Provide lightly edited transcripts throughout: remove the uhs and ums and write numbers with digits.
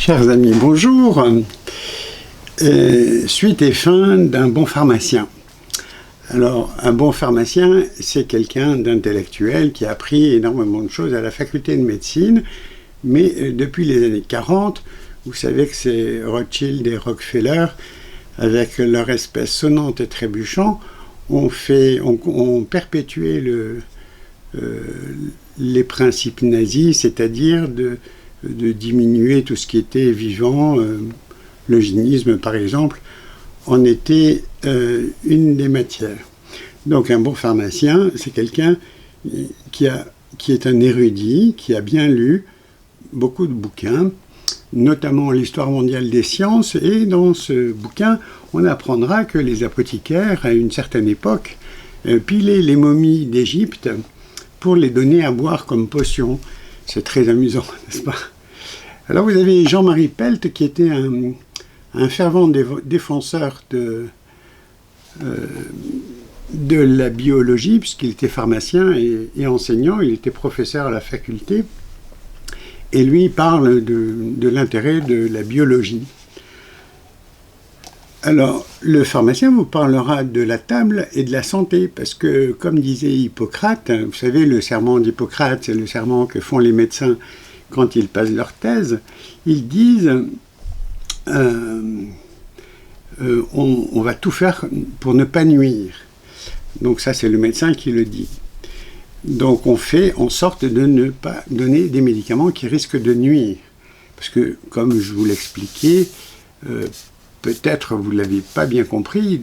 Chers amis, bonjour. Suite et fin d'un bon pharmacien. Alors, un bon pharmacien, c'est quelqu'un d'intellectuel qui a appris énormément de choses à la faculté de médecine, mais depuis les années 40, vous savez que c'est Rothschild et Rockefeller, avec leur espèce sonnante et trébuchant, ont perpétué les principes nazis, c'est-à-dire de diminuer tout ce qui était vivant. L'eugénisme, par exemple, en était une des matières. Donc un bon pharmacien, c'est quelqu'un qui est un érudit, qui a bien lu beaucoup de bouquins, notamment l'histoire mondiale des sciences, et dans ce bouquin, on apprendra que les apothicaires, à une certaine époque, pilaient les momies d'Égypte pour les donner à boire comme potion. C'est très amusant, n'est-ce pas? Alors vous avez Jean-Marie Pelt, qui était un fervent défenseur de la biologie, puisqu'il était pharmacien et enseignant, il était professeur à la faculté, et lui parle de l'intérêt de la biologie. Alors, le pharmacien vous parlera de la table et de la santé, parce que, comme disait Hippocrate, vous savez, le serment d'Hippocrate, c'est le serment que font les médecins quand ils passent leur thèse, ils disent on va tout faire pour ne pas nuire. Donc ça, c'est le médecin qui le dit. Donc on fait en sorte de ne pas donner des médicaments qui risquent de nuire. Parce que, comme je vous l'expliquais, peut-être vous ne l'avez pas bien compris,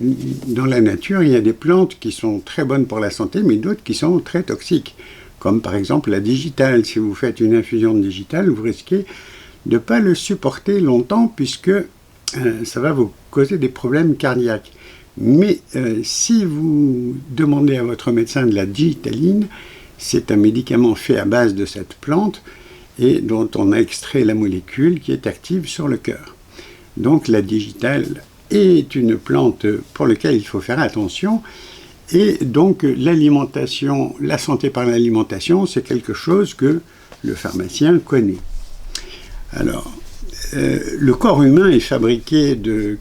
dans la nature, il y a des plantes qui sont très bonnes pour la santé, mais d'autres qui sont très toxiques. Comme par exemple la digitale. Si vous faites une infusion de digitale, vous risquez de ne pas le supporter longtemps, puisque ça va vous causer des problèmes cardiaques. Mais si vous demandez à votre médecin de la digitaline, c'est un médicament fait à base de cette plante et dont on a extrait la molécule qui est active sur le cœur. Donc la digitale est une plante pour laquelle il faut faire attention, et donc l'alimentation, la santé par l'alimentation, c'est quelque chose que le pharmacien connaît. Alors, le corps humain est fabriqué de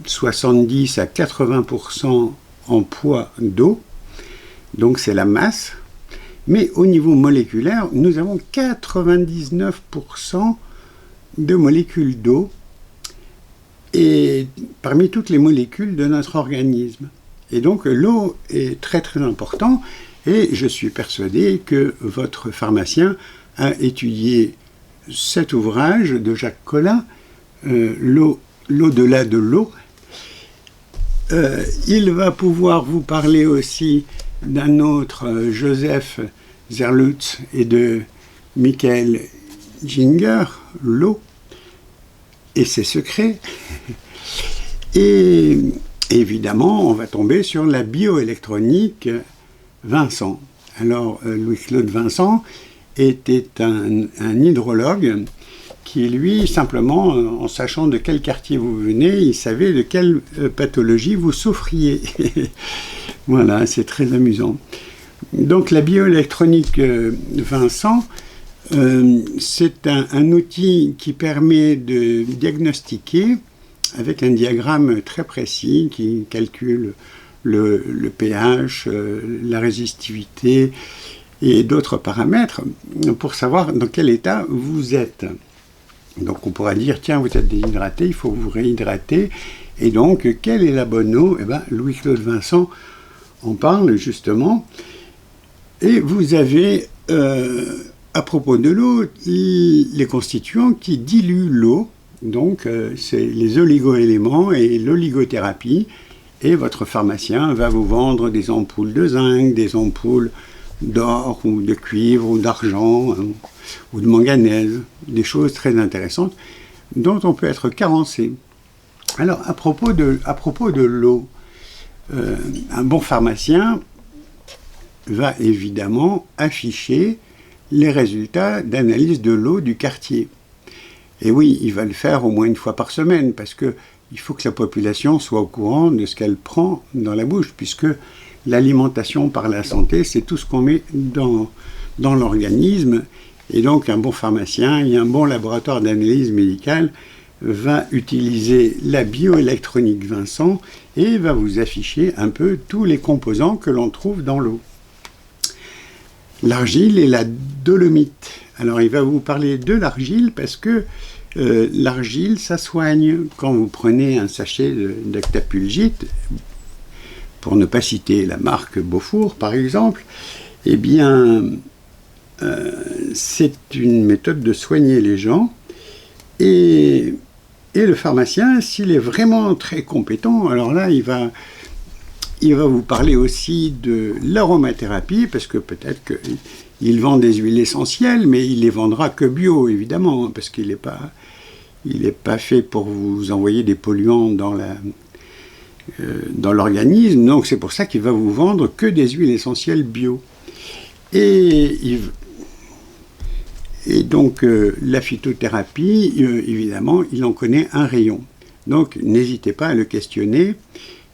70 à 80% en poids d'eau, donc c'est la masse, mais au niveau moléculaire, nous avons 99% de molécules d'eau, et parmi toutes les molécules de notre organisme. Et donc l'eau est très très important, et je suis persuadé que votre pharmacien a étudié cet ouvrage de Jacques Collin, l'au-delà de l'eau. Il va pouvoir vous parler aussi d'un autre, Joseph Zerlutz, et de Michael Ginger, l'eau et ses secrets. Et évidemment, on va tomber sur la bioélectronique Vincent. Alors, Louis-Claude Vincent était un hydrologue qui, lui, simplement, en sachant de quel quartier vous venez, il savait de quelle pathologie vous souffriez. Voilà, c'est très amusant. Donc, la bioélectronique Vincent, c'est un outil qui permet de diagnostiquer avec un diagramme très précis qui calcule le pH, la résistivité et d'autres paramètres pour savoir dans quel état vous êtes. Donc on pourra dire, tiens, vous êtes déshydraté, il faut vous réhydrater. Et donc, quelle est la bonne eau? Eh bien, Louis-Claude Vincent en parle justement. Et vous avez, à propos de l'eau, les constituants qui diluent l'eau. Donc, c'est les oligoéléments et l'oligothérapie. Et votre pharmacien va vous vendre des ampoules de zinc, des ampoules d'or ou de cuivre ou d'argent ou de manganèse, des choses très intéressantes dont on peut être carencé. Alors, à propos de l'eau, un bon pharmacien va évidemment afficher les résultats d'analyse de l'eau du quartier. Et oui, il va le faire au moins une fois par semaine, parce qu'il faut que la population soit au courant de ce qu'elle prend dans la bouche, puisque l'alimentation par la santé, c'est tout ce qu'on met dans l'organisme, Et donc un bon pharmacien et un bon laboratoire d'analyse médicale va utiliser la bioélectronique Vincent et va vous afficher un peu tous les composants que l'on trouve dans l'eau. L'argile et la dolomite. Alors il va vous parler de l'argile parce que l'argile, ça soigne. Quand vous prenez un sachet d'actapulgite, pour ne pas citer la marque Beaufour par exemple, eh bien c'est une méthode de soigner les gens. Et le pharmacien, s'il est vraiment très compétent, alors là, il va vous parler aussi de l'aromathérapie, parce que peut-être qu'il vend des huiles essentielles, mais il les vendra que bio, évidemment, parce qu'il n'est pas fait pour vous envoyer des polluants dans l'organisme. Donc c'est pour ça qu'il va vous vendre que des huiles essentielles bio. Et donc, la phytothérapie, évidemment, il en connaît un rayon. Donc, n'hésitez pas à le questionner.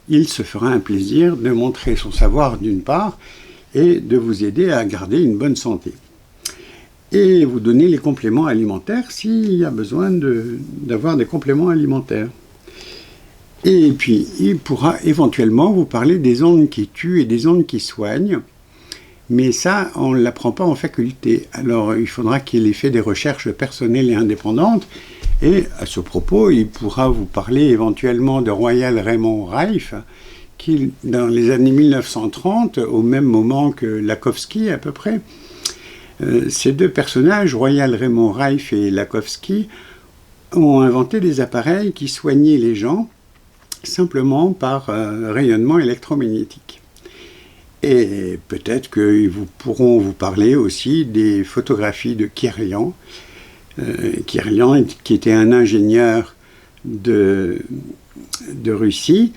Il se fera un plaisir de montrer son savoir d'une part et de vous aider à garder une bonne santé. Et vous donner les compléments alimentaires s'il y a besoin d'avoir des compléments alimentaires. Et puis, il pourra éventuellement vous parler des ondes qui tuent et des ondes qui soignent. Mais ça, on ne l'apprend pas en faculté. Alors, il faudra qu'il ait fait des recherches personnelles et indépendantes. Et à ce propos, il pourra vous parler éventuellement de Royal Raymond Rife, qui, dans les années 1930, au même moment que Lakowski à peu près, ces deux personnages, Royal Raymond Rife et Lakowski, ont inventé des appareils qui soignaient les gens simplement par rayonnement électromagnétique. Et peut-être qu'ils pourront vous parler aussi des photographies de Kirlian. Kirlian, qui était un ingénieur de Russie,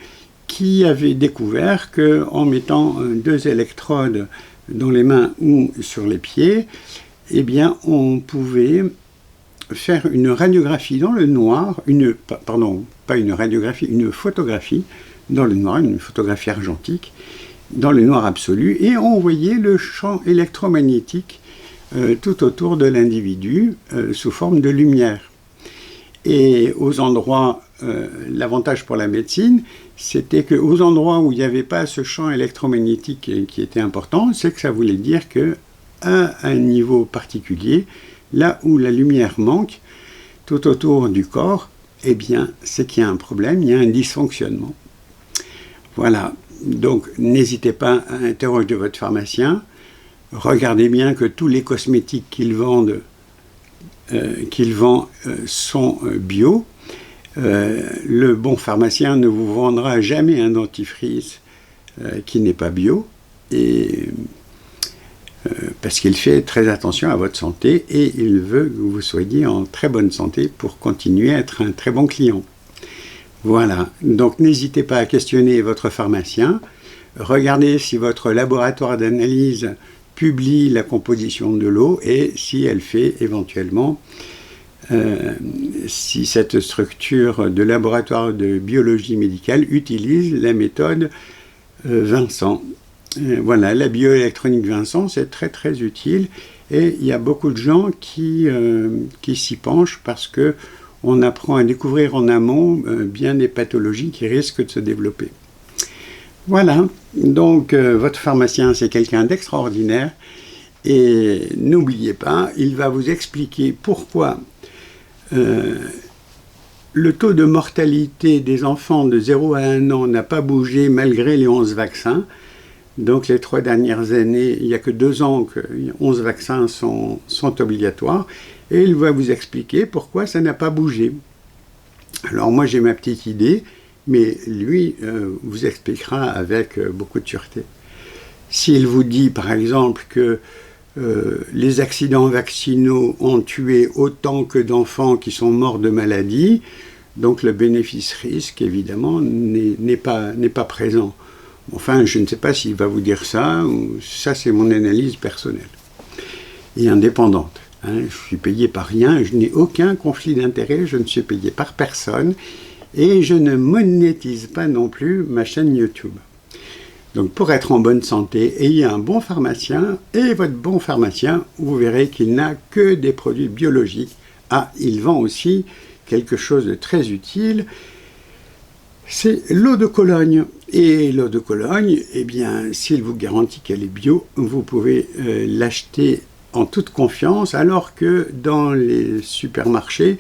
qui avait découvert qu'en mettant deux électrodes dans les mains ou sur les pieds, eh bien, on pouvait faire une radiographie dans le noir, une photographie dans le noir, une photographie argentique, dans le noir absolu, et on voyait le champ électromagnétique tout autour de l'individu sous forme de lumière. Et aux endroits, l'avantage pour la médecine, c'était qu'aux endroits où il n'y avait pas ce champ électromagnétique qui était important, c'est que ça voulait dire qu'à un niveau particulier, là où la lumière manque, tout autour du corps, eh bien, c'est qu'il y a un problème, il y a un dysfonctionnement. Voilà. Donc, n'hésitez pas à interroger votre pharmacien. Regardez bien que tous les cosmétiques qu'il vend sont bio. Le bon pharmacien ne vous vendra jamais un dentifrice qui n'est pas bio, parce qu'il fait très attention à votre santé et il veut que vous soyez en très bonne santé pour continuer à être un très bon client. Voilà, donc n'hésitez pas à questionner votre pharmacien, regardez si votre laboratoire d'analyse publie la composition de l'eau et si elle fait éventuellement, si cette structure de laboratoire de biologie médicale utilise la méthode Vincent. Voilà, la bioélectronique Vincent, c'est très très utile et il y a beaucoup de gens qui s'y penchent parce que on apprend à découvrir en amont bien des pathologies qui risquent de se développer. Voilà, donc votre pharmacien, c'est quelqu'un d'extraordinaire. Et n'oubliez pas, il va vous expliquer pourquoi le taux de mortalité des enfants de 0 à 1 an n'a pas bougé malgré les 11 vaccins. Donc les 3 dernières années, il n'y a que 2 ans que 11 vaccins sont obligatoires. Et il va vous expliquer pourquoi ça n'a pas bougé. Alors moi j'ai ma petite idée, mais lui vous expliquera avec beaucoup de sûreté. S'il vous dit par exemple que les accidents vaccinaux ont tué autant que d'enfants qui sont morts de maladie, donc le bénéfice-risque évidemment n'est pas présent. Enfin, je ne sais pas s'il va vous dire ça, ou ça c'est mon analyse personnelle et indépendante. Je suis payé par rien, je n'ai aucun conflit d'intérêt, je ne suis payé par personne et je ne monétise pas non plus ma chaîne YouTube. Donc pour être en bonne santé, ayez un bon pharmacien, et votre bon pharmacien, vous verrez qu'il n'a que des produits biologiques. Ah, il vend aussi quelque chose de très utile, c'est l'eau de Cologne. Et l'eau de Cologne, eh bien, s'il vous garantit qu'elle est bio, vous pouvez l'acheter en toute confiance, alors que dans les supermarchés,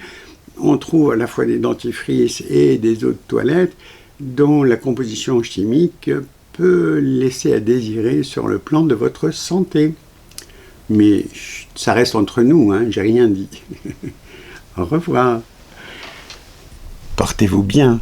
on trouve à la fois des dentifrices et des eaux de toilette dont la composition chimique peut laisser à désirer sur le plan de votre santé. Mais ça reste entre nous, hein, j'ai rien dit. Au revoir. Portez-vous bien.